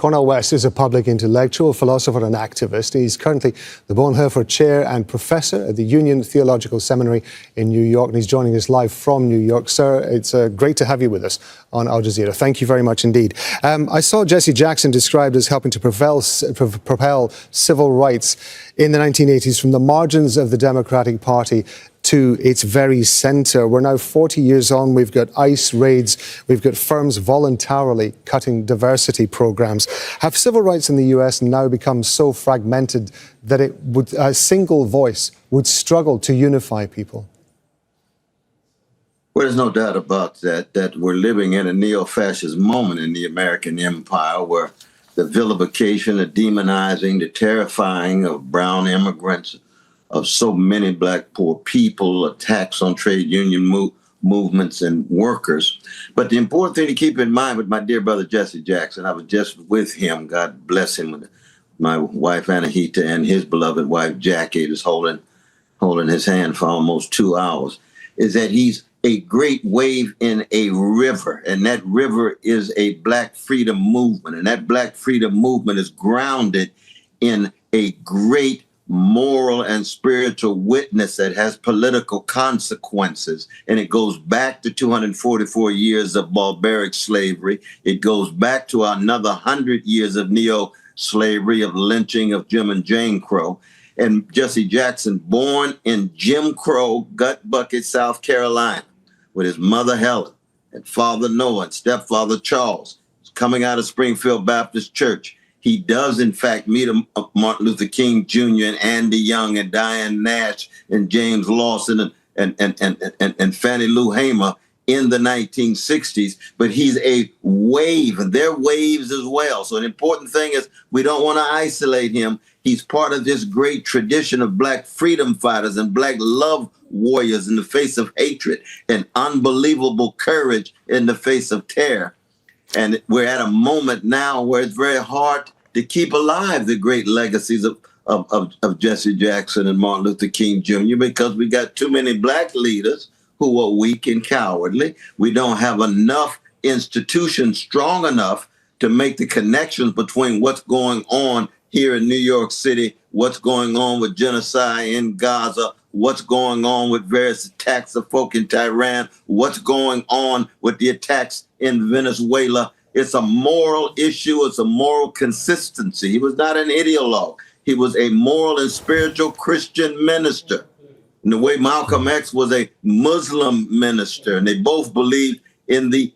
Cornel West is a public intellectual, philosopher and activist. He's currently the Bonhoeffer Chair and Professor at the Union Theological Seminary in New York, and he's joining us live from New York. Sir, it's great to have you with us on Al Jazeera. Thank you very much indeed. I saw Jesse Jackson described as helping to propel civil rights in the 1980s from the margins of the Democratic Party to its very centre. We're now 40 years on. We've got ICE raids. We've got firms voluntarily cutting diversity programs. Have civil rights in the US now become so fragmented that a single voice would struggle to unify people? Well, there's no doubt about that we're living in a neo-fascist moment in the American empire where the vilification, the demonizing, the terrifying of brown immigrants, of so many black poor people, attacks on trade union movements and workers. But the important thing to keep in mind with my dear brother Jesse Jackson, I was just with him, God bless him, with my wife Anahita and his beloved wife Jackie, was holding his hand for almost 2 hours, is that he's a great wave in a river, and that river is a black freedom movement, and that black freedom movement is grounded in a great moral and spiritual witness that has political consequences. And it goes back to 244 years of barbaric slavery. It goes back to another 100 years of neo-slavery, of lynching of Jim and Jane Crow. And Jesse Jackson, born in Jim Crow, Gut Bucket, South Carolina, with his mother Helen and father Noah and stepfather Charles, coming out of Springfield Baptist Church. He does, in fact, meet Martin Luther King Jr. and Andy Young and Diane Nash and James Lawson and Fannie Lou Hamer in the 1960s. But he's a wave, and they're waves as well. So an important thing is we don't want to isolate him. He's part of this great tradition of black freedom fighters and black love warriors in the face of hatred and unbelievable courage in the face of terror. And we're at a moment now where it's very hard to keep alive the great legacies of Jesse Jackson and Martin Luther King Jr. because we got too many black leaders who are weak and cowardly. We don't have enough institutions strong enough to make the connections between what's going on here in New York City, what's going on with genocide in Gaza, what's going on with various attacks of folk in Tehran, what's going on with the attacks in Venezuela. It's a moral issue. It's a moral consistency. He was not an ideologue. He was a moral and spiritual Christian minister. In the way Malcolm X was a Muslim minister, and they both believed in the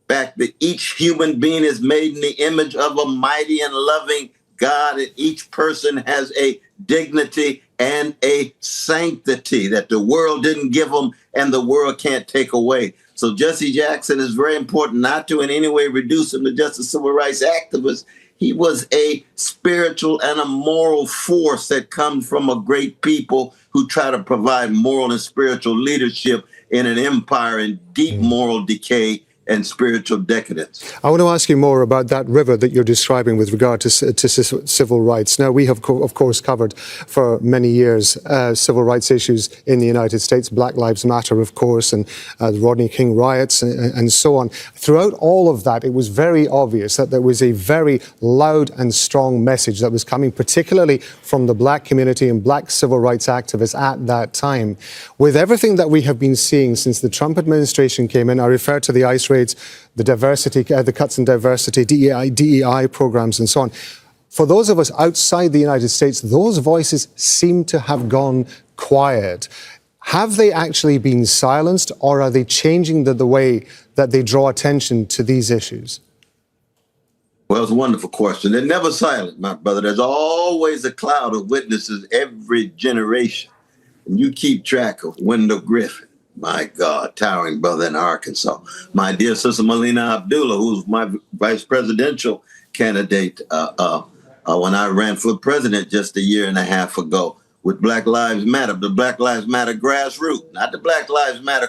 fact that each human being is made in the image of a mighty and loving God, and each person has a dignity and a sanctity that the world didn't give them and the world can't take away. So Jesse Jackson is very important, not to in any way reduce him to just a civil rights activist. He was a spiritual and a moral force that comes from a great people who try to provide moral and spiritual leadership in an empire in deep moral decay and spiritual decadence. I want to ask you more about that river that you're describing with regard to civil rights. Now, we have, of course, covered for many years civil rights issues in the United States, Black Lives Matter, of course, and the Rodney King riots and so on. Throughout all of that, it was very obvious that there was a very loud and strong message that was coming, particularly from the black community and black civil rights activists at that time. With everything that we have been seeing since the Trump administration came in, I refer to the ICE raids, the diversity, the cuts in diversity, DEI programs and so on. For those of us outside the United States, those voices seem to have gone quiet. Have they actually been silenced, or are they changing the way that they draw attention to these issues? Well, it's a wonderful question. They're never silent, my brother. There's always a cloud of witnesses every generation. And you keep track of Wendell Griffin. My God, towering brother in Arkansas. My dear sister Melina Abdullah, who's my vice presidential candidate when I ran for president just a year and a half ago with Black Lives Matter, the Black Lives Matter grassroots, not the Black Lives Matter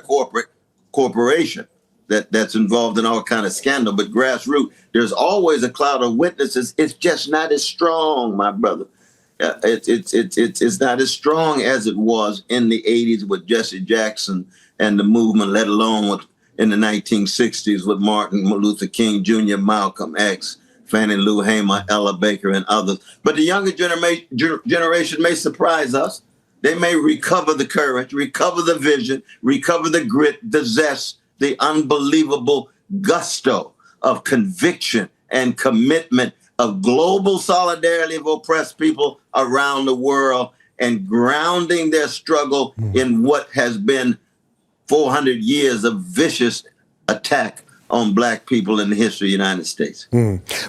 corporation that's involved in all kind of scandal, but grassroots. There's always a cloud of witnesses. It's just not as strong, my brother. It's not as strong as it was in the 80s with Jesse Jackson and the movement, let alone in the 1960s with Martin Luther King Jr., Malcolm X, Fannie Lou Hamer, Ella Baker, and others. But the younger generation may surprise us. They may recover the courage, recover the vision, recover the grit, the zest, the unbelievable gusto of conviction and commitment of global solidarity of oppressed people around the world, and grounding their struggle in what has been 400 years of vicious attack on black people in the history of the United States.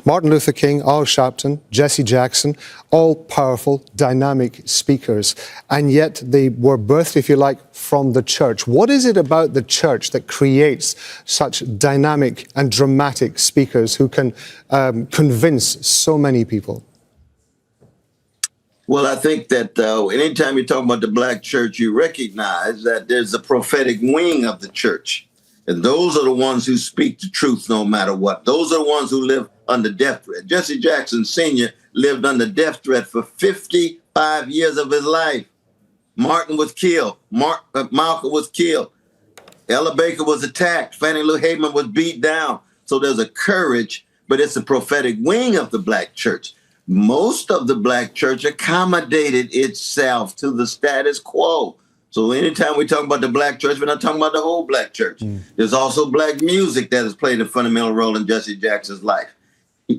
Martin Luther King, Al Sharpton, Jesse Jackson, all powerful, dynamic speakers, and yet they were birthed, if you like, from the church. What is it about the church that creates such dynamic and dramatic speakers who can convince so many people? Well, I think that anytime you're talking about the black church, you recognize that there's a prophetic wing of the church. And those are the ones who speak the truth no matter what. Those are the ones who live under death threat. Jesse Jackson Sr. lived under death threat for 55 years of his life. Martin was killed. Malcolm was killed. Ella Baker was attacked. Fannie Lou Hamer was beat down. So there's a courage, but it's a prophetic wing of the black church. Most of the black church accommodated itself to the status quo. So anytime we talk about the black church, we're not talking about the whole black church. There's also black music that has played a fundamental role in Jesse Jackson's life.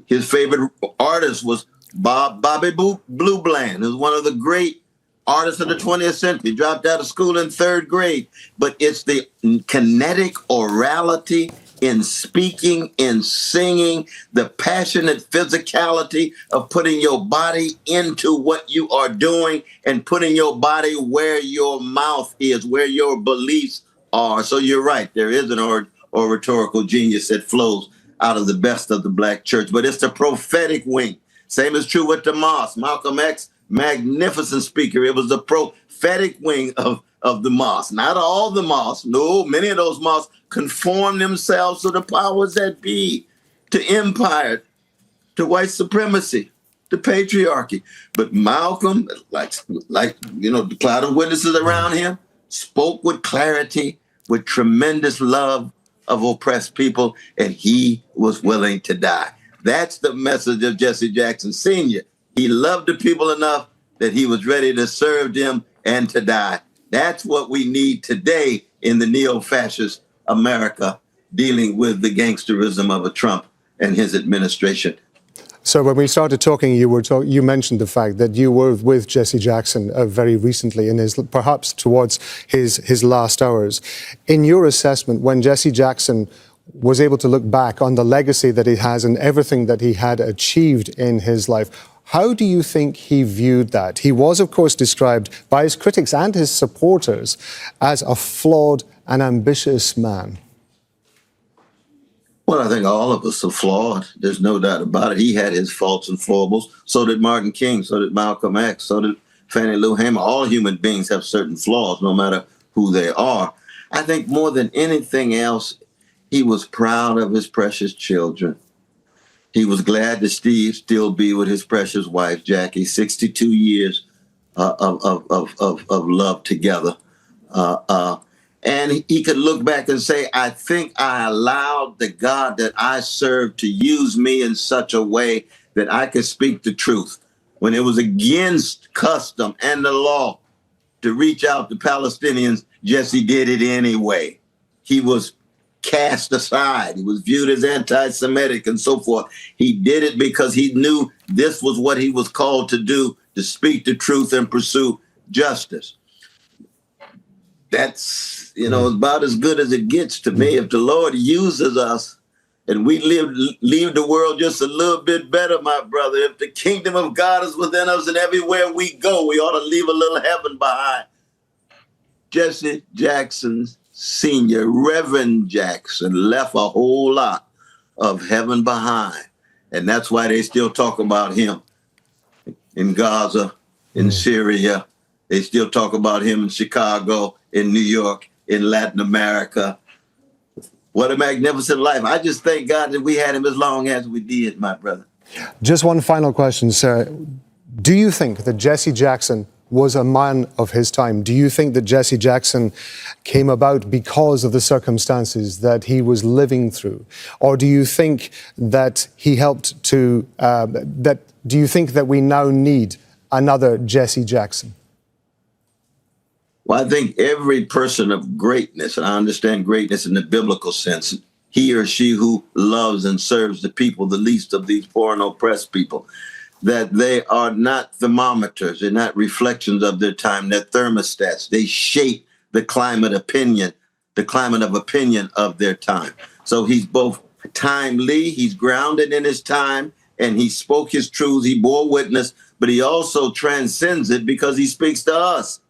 His favorite artist was Bobby Blue Bland, who's one of the great artists of the 20th century. Dropped out of school in 3rd grade. But it's the kinetic orality in speaking, in singing, the passionate physicality of putting your body into what you are doing and putting your body where your mouth is, where your beliefs are. So you're right. There is an oratorical genius that flows out of the best of the black church, but it's the prophetic wing. Same is true with the mosque. Malcolm X, magnificent speaker. It was the prophetic wing of the mosque. Not all the mosques. No, many of those mosques conform themselves to the powers that be, to empire, to white supremacy, to patriarchy. But Malcolm, like the cloud of witnesses around him, spoke with clarity, with tremendous love of oppressed people, and he was willing to die. That's the message of Jesse Jackson Sr. He loved the people enough that he was ready to serve them and to die. That's what we need today in the neo-fascist America, dealing with the gangsterism of a Trump and his administration. So when we started talking, you mentioned the fact that you were with Jesse Jackson very recently, in perhaps towards his last hours. In your assessment, when Jesse Jackson was able to look back on the legacy that he has and everything that he had achieved in his life, how do you think he viewed that? He was, of course, described by his critics and his supporters as a flawed and ambitious man. Well, I think all of us are flawed. There's no doubt about it. He had his faults and foibles. So did Martin King. So did Malcolm X. So did Fannie Lou Hamer. All human beings have certain flaws, no matter who they are. I think more than anything else, he was proud of his precious children. He was glad to still be with his precious wife, Jackie. 62 years of love together. And he could look back and say, I think I allowed the God that I served to use me in such a way that I could speak the truth. When it was against custom and the law to reach out to Palestinians, Jesse did it anyway. He was cast aside. He was viewed as anti-Semitic and so forth. He did it because he knew this was what he was called to do, to speak the truth and pursue justice. That's, about as good as it gets to me. If the Lord uses us and we leave the world just a little bit better, my brother, if the kingdom of God is within us and everywhere we go, we ought to leave a little heaven behind. Jesse Jackson Sr., Reverend Jackson, left a whole lot of heaven behind. And that's why they still talk about him in Gaza, in Syria. They still talk about him in Chicago, in New York, in Latin America. What a magnificent life. I just thank God that we had him as long as we did, my brother. Just one final question, sir. Do you think that Jesse Jackson was a man of his time. Do you think that Jesse Jackson came about because of the circumstances that he was living through? Or do you think that he helped to, do you think that we now need another Jesse Jackson? Well, I think every person of greatness, and I understand greatness in the biblical sense, he or she who loves and serves the people, the least of these poor and oppressed people, that they are not thermometers, they're not reflections of their time, they're thermostats. They shape the climate of opinion of their time. So he's both timely, he's grounded in his time, and he spoke his truths, he bore witness, but he also transcends it because he speaks to us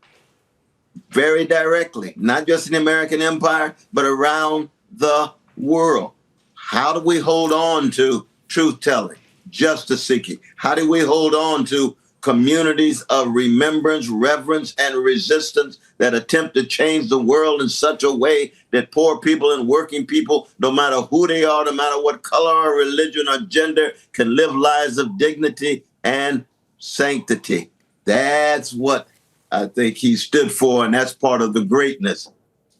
very directly, not just in the American empire, but around the world. How do we hold on to truth-telling, justice seeking? How do we hold on to communities of remembrance, reverence, and resistance that attempt to change the world in such a way that poor people and working people, no matter who they are, no matter what color or religion or gender, can live lives of dignity and sanctity? That's what I think he stood for, and that's part of the greatness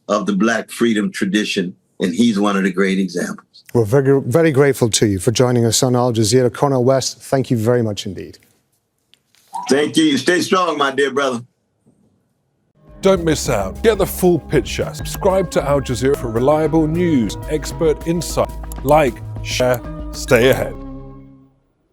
of the Black freedom tradition, and he's one of the great examples. We're very, very grateful to you for joining us on Al Jazeera. Cornel West, thank you very much indeed. Thank you. You stay strong, my dear brother. Don't miss out. Get the full picture. Subscribe to Al Jazeera for reliable news, expert insight. Like, share, stay ahead.